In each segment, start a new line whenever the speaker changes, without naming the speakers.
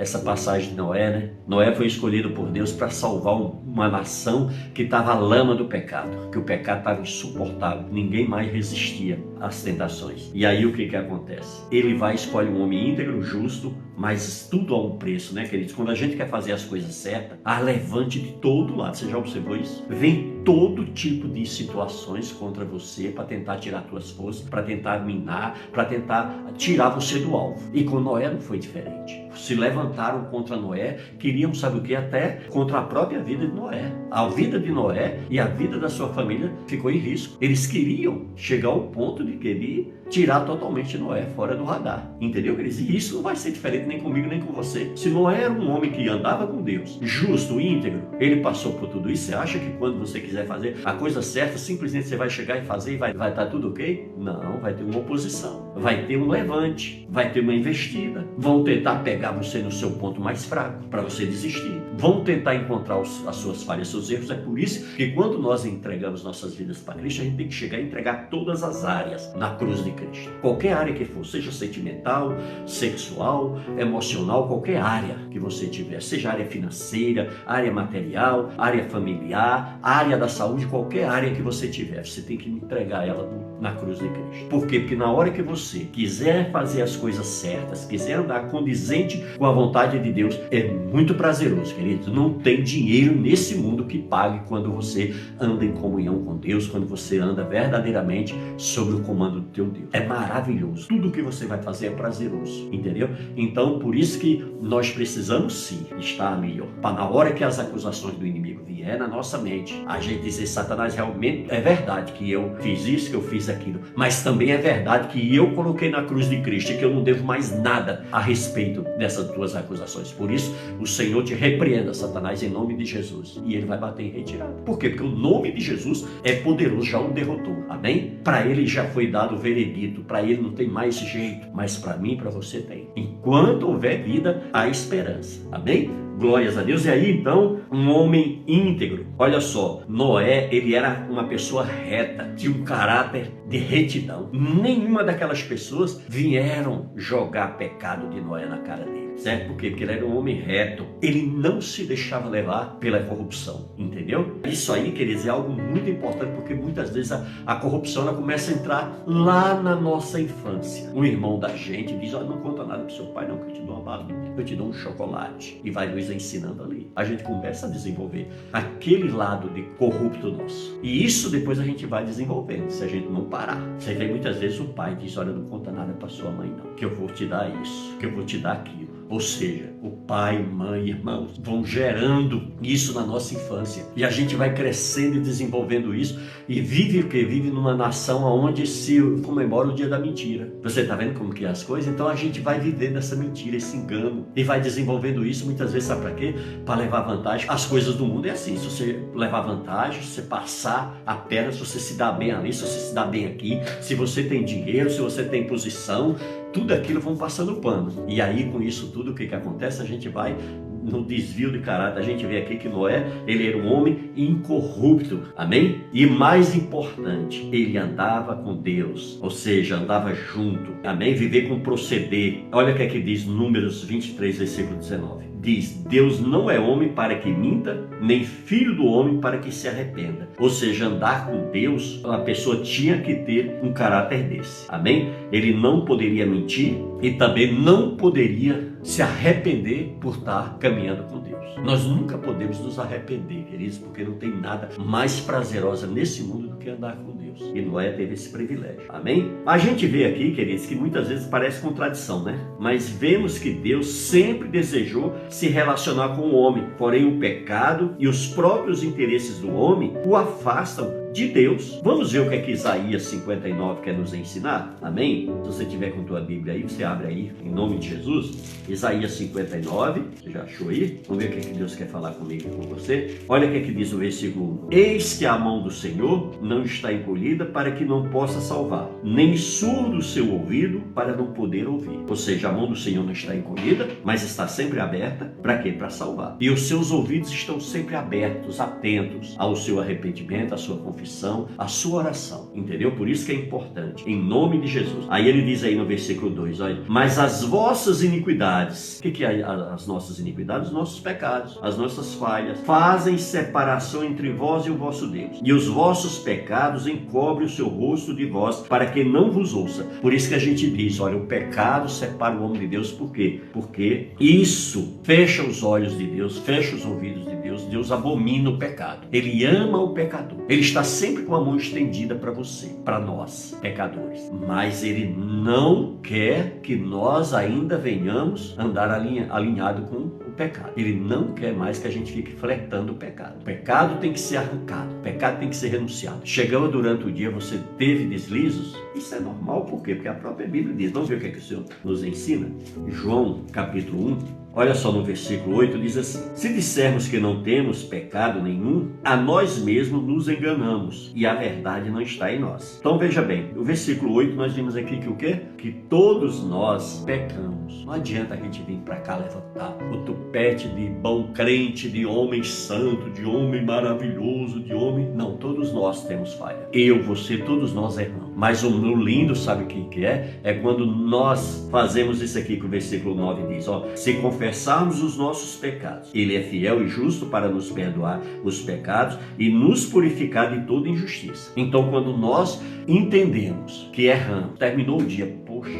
essa passagem de Noé, né? Noé foi escolhido por Deus para salvar uma nação que estava à lama do pecado, que o pecado estava insuportável, ninguém mais resistia às tentações. E aí o que acontece? Ele vai escolher um homem íntegro, justo, mas tudo a um preço, né, queridos? Quando a gente quer fazer as coisas certas, há levante de todo lado. Você já observou isso? Vem todo tipo de situações contra você para tentar tirar suas forças, para tentar minar, para tentar tirar você do alvo. E com Noé não foi diferente. Se levantaram contra Noé, queriam, sabe o que? Até contra a própria vida de Noé. A vida de Noé e a vida da sua família ficou em risco. Eles queriam chegar ao ponto de querer tirar totalmente Noé fora do radar. Entendeu, queridos? E isso não vai ser diferente nem comigo, nem com você. Se Noé era um homem que andava com Deus, justo, íntegro, ele passou por tudo isso. Você acha que quando você quiser fazer a coisa certa, simplesmente você vai chegar e fazer e vai estar tudo ok? Não, vai ter uma oposição, vai ter um levante, vai ter uma investida. Vão tentar pegar você no seu ponto mais fraco para você desistir. Vão tentar encontrar as suas falhas, seus erros. É por isso que quando nós entregamos nossas vidas para Cristo, a gente tem que chegar e entregar todas as áreas na cruz de Cristo. Qualquer área que for, seja sentimental, sexual, emocional, qualquer área que você tiver, seja área financeira, área material, área familiar, área da saúde, qualquer área que você tiver, você tem que entregar ela na cruz de Cristo. Por quê? Porque na hora que você quiser fazer as coisas certas, quiser andar condizente com a vontade de Deus, é muito prazeroso, querido. Não tem dinheiro nesse mundo que pague quando você anda em comunhão com Deus, quando você anda verdadeiramente sob o comando do teu Deus. É maravilhoso. Tudo que você vai fazer é prazeroso, entendeu? Então, por isso que nós precisamos sim estar melhor. Para na hora que as acusações do inimigo vier na nossa mente, a gente dizer: Satanás, realmente é verdade que eu fiz isso, que eu fiz aquilo, mas também é verdade que eu coloquei na cruz de Cristo e que eu não devo mais nada a respeito dessas tuas acusações. Por isso, o Senhor te repreenda, Satanás, em nome de Jesus. E ele vai bater em retirada. Por quê? Porque o nome de Jesus é poderoso, já o derrotou. Amém? Para ele já foi dado o veredito, para ele não tem mais jeito, mas para mim e para você tem. Enquanto houver vida, há esperança. Amém? Glórias a Deus. E aí então, um homem íntegro. Olha só, Noé, ele era uma pessoa reta, tinha um caráter de retidão. Nenhuma daquelas pessoas vieram jogar pecado de Noé na cara dele. Certo? Por quê? Porque ele era um homem reto. Ele não se deixava levar pela corrupção. Entendeu? Isso aí, queridos, é algo muito importante, porque muitas vezes a corrupção ela começa a entrar lá na nossa infância. Um irmão da gente diz: não conta nada pro seu pai não, que eu te dou uma balinha, eu te dou um chocolate. E vai nos ensinando ali. A gente começa a desenvolver aquele lado de corrupto nosso. E isso depois a gente vai desenvolvendo, se a gente não parar. Você vê muitas vezes o pai diz: olha, não conta nada para sua mãe não, que eu vou te dar isso, que eu vou te dar aquilo. Ou seja, o pai, mãe, irmãos vão gerando isso na nossa infância. E a gente vai crescendo e desenvolvendo isso. E vive o quê? Vive numa nação onde se comemora o dia da mentira. Você está vendo como que é as coisas? Então a gente vai vivendo essa mentira, esse engano. E vai desenvolvendo isso muitas vezes, sabe para quê? Para levar vantagem. As coisas do mundo é assim. Se você levar vantagem, se você passar a perna, se você se dá bem ali, se você se dá bem aqui, se você tem dinheiro, se você tem posição, tudo aquilo vão passando pano. E aí com isso tudo o que acontece? A gente vai no desvio de caráter. A gente vê aqui que Noé, ele era um homem incorrupto, amém? E mais importante, ele andava com Deus, ou seja, andava junto, amém? Viver com proceder. Olha o que é que diz Números 23, versículo 19. Diz: Deus não é homem para que minta, nem filho do homem para que se arrependa. Ou seja, andar com Deus, a pessoa tinha que ter um caráter desse, amém? Ele não poderia mentir e também não poderia se arrepender por estar caminhando com Deus. Nós nunca podemos nos arrepender, queridos, porque não tem nada mais prazerosa nesse mundo do que andar com Deus. E Noé teve esse privilégio, amém? A gente vê aqui, queridos, que muitas vezes parece contradição, né? Mas vemos que Deus sempre desejou se relacionar com o homem, porém o pecado e os próprios interesses do homem o afastam de Deus. Vamos ver o que é que Isaías 59 quer nos ensinar? Amém? Se você tiver com tua Bíblia aí, você abre aí, em nome de Jesus. Isaías 59, você já achou aí? Vamos ver o que é que Deus quer falar comigo e com você. Olha o que é que diz o versículo 1. Eis que a mão do Senhor não está encolhida para que não possa salvar, nem surdo o seu ouvido para não poder ouvir. Ou seja, a mão do Senhor não está encolhida, mas está sempre aberta. Para quê? Para salvar. E os seus ouvidos estão sempre abertos, atentos ao seu arrependimento, à sua confiança, confissão, a sua oração, entendeu? Por isso que é importante, em nome de Jesus. Aí ele diz aí no versículo 2, olha, mas as vossas iniquidades, o que é as nossas iniquidades? Os nossos pecados, as nossas falhas, fazem separação entre vós e o vosso Deus, e os vossos pecados encobrem o seu rosto de vós, para que não vos ouça. Por isso que a gente diz, olha, o pecado separa o homem de Deus, por quê? Porque isso fecha os olhos de Deus, fecha os ouvidos de Deus. Deus abomina o pecado, ele ama o pecador, ele está sempre com a mão estendida para você, para nós, pecadores, mas ele não quer que nós ainda venhamos andar alinhado com o pecado. Ele não quer mais que a gente fique flertando o pecado. O pecado tem que ser arrancado, o pecado tem que ser renunciado. Chegando durante o dia, você teve deslizos, isso é normal, por quê? Porque a própria Bíblia diz. Vamos ver o que é que o Senhor nos ensina? João, capítulo 1, olha só no versículo 8, diz assim: se dissermos que não temos pecado nenhum, a nós mesmos nos enganamos, e a verdade não está em nós. Então veja bem, o versículo 8 nós vimos aqui que o quê? Que todos nós pecamos. Não adianta a gente vir para cá levantar o tupete de bom crente, de homem santo, de homem maravilhoso, de homem... Não, todos nós temos falha. Eu, você, todos nós erramos. Mas o lindo, sabe o que é? É quando nós fazemos isso aqui que o versículo 9 diz, ó, se confessarmos os nossos pecados, ele é fiel e justo para nos perdoar os pecados e nos purificar de toda injustiça. Então, quando nós entendemos que erramos, terminou o dia, poxa,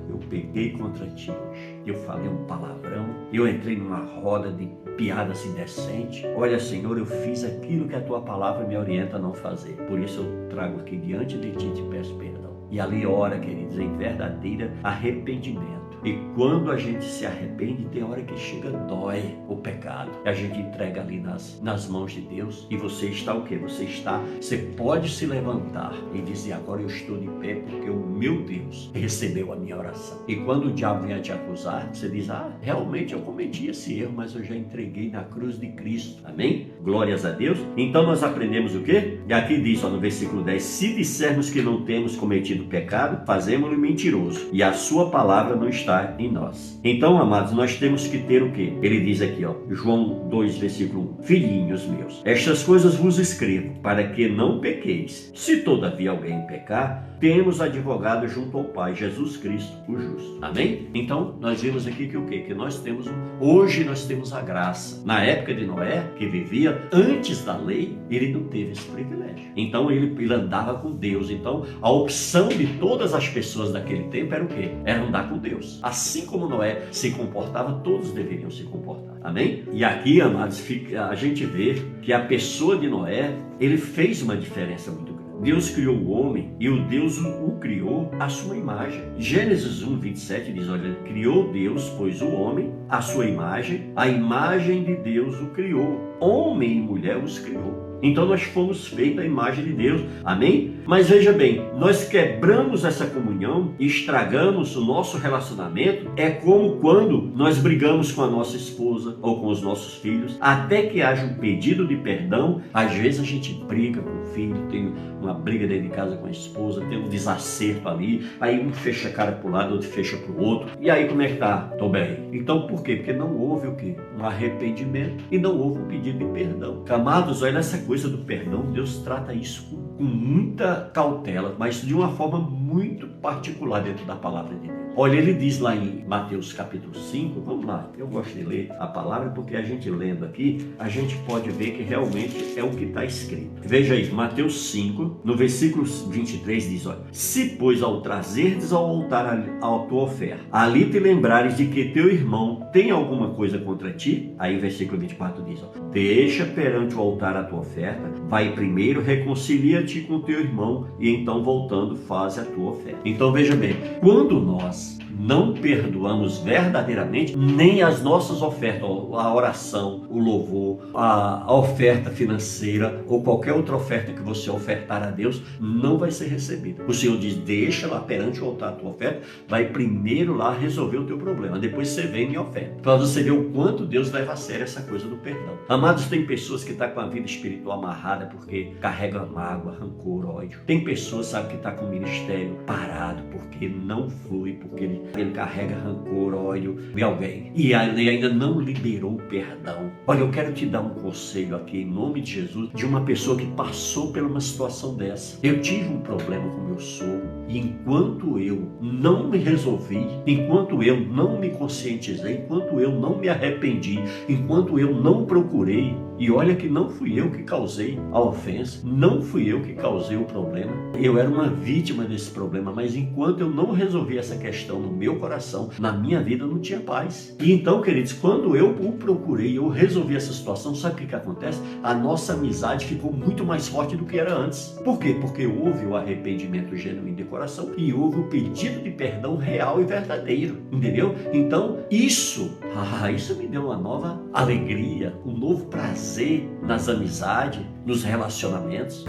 eu peguei contra ti hoje, eu falei um palavrão, eu entrei numa roda de piadas indecentes. Olha, Senhor, eu fiz aquilo que a tua palavra me orienta a não fazer. Por isso eu trago aqui diante de ti e te peço perdão. E ali ora, queridos, em verdadeiro arrependimento. E quando a gente se arrepende, tem hora que chega, dói o pecado. A gente entrega ali nas mãos de Deus. E você está o quê? Você pode se levantar e dizer, agora eu estou de pé porque o meu Deus recebeu a minha oração. E quando o diabo vem a te acusar, você diz, realmente eu cometi esse erro, mas eu já entreguei na cruz de Cristo. Amém? Glórias a Deus. Então nós aprendemos o quê? E aqui diz, no versículo 10, se dissermos que não temos cometido pecado, fazemos-lo mentiroso, e a sua palavra não está em nós. Então, amados, nós temos que ter o quê? Ele diz aqui, ó, João 2, versículo 1, filhinhos meus, estas coisas vos escrevo, para que não pequeis. Se todavia alguém pecar, temos advogado junto ao Pai, Jesus Cristo, o justo. Amém? Então, nós vimos aqui que o quê? Que hoje nós temos a graça. Na época de Noé, que vivia antes da lei, ele não teve esse privilégio. Então, ele andava com Deus. Então, a opção de todas as pessoas daquele tempo era o quê? Era andar com Deus. Assim como Noé se comportava, todos deveriam se comportar. Amém? E aqui, amados, a gente vê que a pessoa de Noé, ele fez uma diferença muito grande. Deus criou o homem e o Deus o criou à sua imagem. Gênesis 1, 27 diz, olha, criou Deus, pois o homem, à sua imagem, a imagem de Deus o criou. Homem e mulher os criou. Então nós fomos feitos à imagem de Deus. Amém? Mas veja bem, nós quebramos essa comunhão e estragamos o nosso relacionamento. É como quando nós brigamos com a nossa esposa ou com os nossos filhos, até que haja um pedido de perdão. Às vezes a gente briga com o filho, tem uma briga dentro de casa com a esposa, tem um desacerto ali, aí um fecha a cara para o lado, outro fecha para o outro. E aí como é que tá? Tô bem. Então por quê? Porque não houve o quê? Um arrependimento e não houve um pedido de perdão. Amados, olha essa coisa do perdão, Deus trata isso com muita cautela, mas de uma forma muito particular dentro da palavra de Deus. Olha, ele diz lá em Mateus capítulo 5, vamos lá, eu gosto de ler a palavra porque a gente lendo aqui, a gente pode ver que realmente é o que está escrito. Veja aí, Mateus 5, no versículo 23 diz, olha, se pois ao trazerdes ao altar a tua oferta, ali te lembrares de que teu irmão tem alguma coisa contra ti, aí o versículo 24 diz, ó, deixa perante o altar a tua oferta, vai primeiro, reconcilia-te com teu irmão e então voltando faz a tua oferta. Então veja bem, quando nós não perdoamos verdadeiramente, nem as nossas ofertas, a oração, o louvor, a oferta financeira ou qualquer outra oferta que você ofertar a Deus, não vai ser recebida. O Senhor diz, deixa lá perante o altar a tua oferta, vai primeiro lá resolver o teu problema, depois você vem e oferta. Para você ver o quanto Deus leva a sério essa coisa do perdão. Amados, tem pessoas que estão com a vida espiritual amarrada porque carregam mágoa, rancor, ódio. Tem pessoas, sabe, que estão com o ministério parado porque não flui, porque ele ele carrega rancor, ódio de alguém e ele ainda não liberou o perdão. Olha, eu quero te dar um conselho aqui em nome de Jesus, de uma pessoa que passou por uma situação dessa. Eu tive um problema com meu sogro e enquanto eu não me resolvi, enquanto eu não me conscientizei, enquanto eu não me arrependi, enquanto eu não procurei, e olha que não fui eu que causei a ofensa, não fui eu que causei o problema, eu era uma vítima desse problema, mas enquanto eu não resolvi essa questão no meu coração, na minha vida, eu não tinha paz. E então, queridos, quando eu o procurei, eu resolvi essa situação, sabe o que acontece? A nossa amizade ficou muito mais forte do que era antes. Por quê? Porque houve o arrependimento genuíno de coração e houve o pedido de perdão real e verdadeiro, entendeu? Então, isso me deu uma nova alegria, um novo prazer nas amizades, nos relacionamentos.